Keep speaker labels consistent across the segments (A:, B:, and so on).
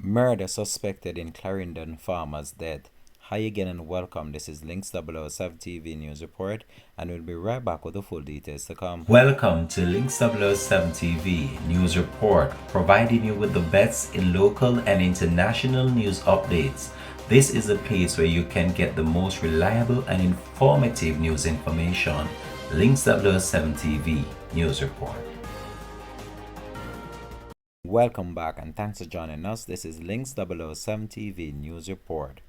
A: Murder suspected in Clarendon Farmer's death. Hi again and welcome. This is Links007 TV News Report, and we'll be right back with the full details to come.
B: Welcome to Links007 TV News Report, providing you with the best in local and international news updates. This is a place where you can get the most reliable and informative news information. Links007 TV News Report.
A: Welcome back and thanks for joining us. This is Links007 TV News Report.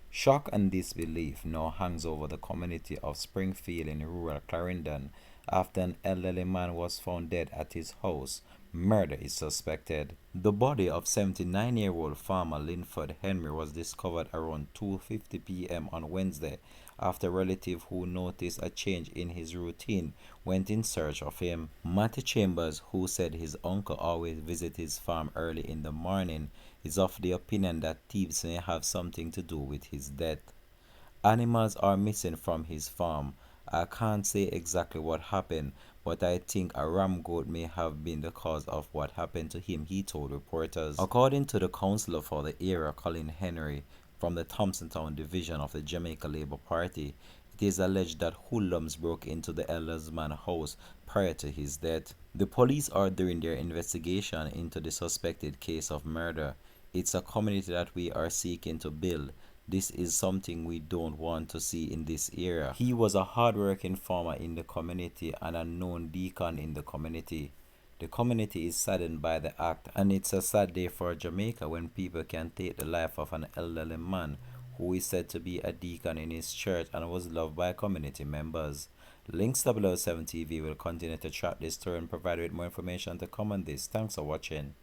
A: Shock and disbelief now hangs over the community of Springfield in rural Clarendon after an elderly man was found dead at his house. Murder is suspected. The body of 79-year-old farmer Linford Henry was discovered around 2:50 p.m. on Wednesday after a relative who noticed a change in his routine went in search of him. Matty Chambers, who said his uncle always visits his farm early in the morning, is of the opinion that thieves may have something to do with his death. Animals are missing from his farm. I can't say exactly what happened, but I think a ram goat may have been the cause of what happened to him, he told reporters. According to the councillor for the area, Colin Henry, from the Thompsontown division of the Jamaica Labour Party, it is alleged that hoodlums broke into the elderly man's house prior to his death. The police are doing their investigation into the suspected case of murder. It's a community that we are seeking to build. This is something we don't want to see in this area. He was a hard-working farmer in the community and a known deacon in the community. The community is saddened by the act, and it's a sad day for Jamaica when people can take the life of an elderly man who is said to be a deacon in his church and was loved by community members. Links007 TV will continue to track this story and provide you with more information to come on this. Thanks for watching.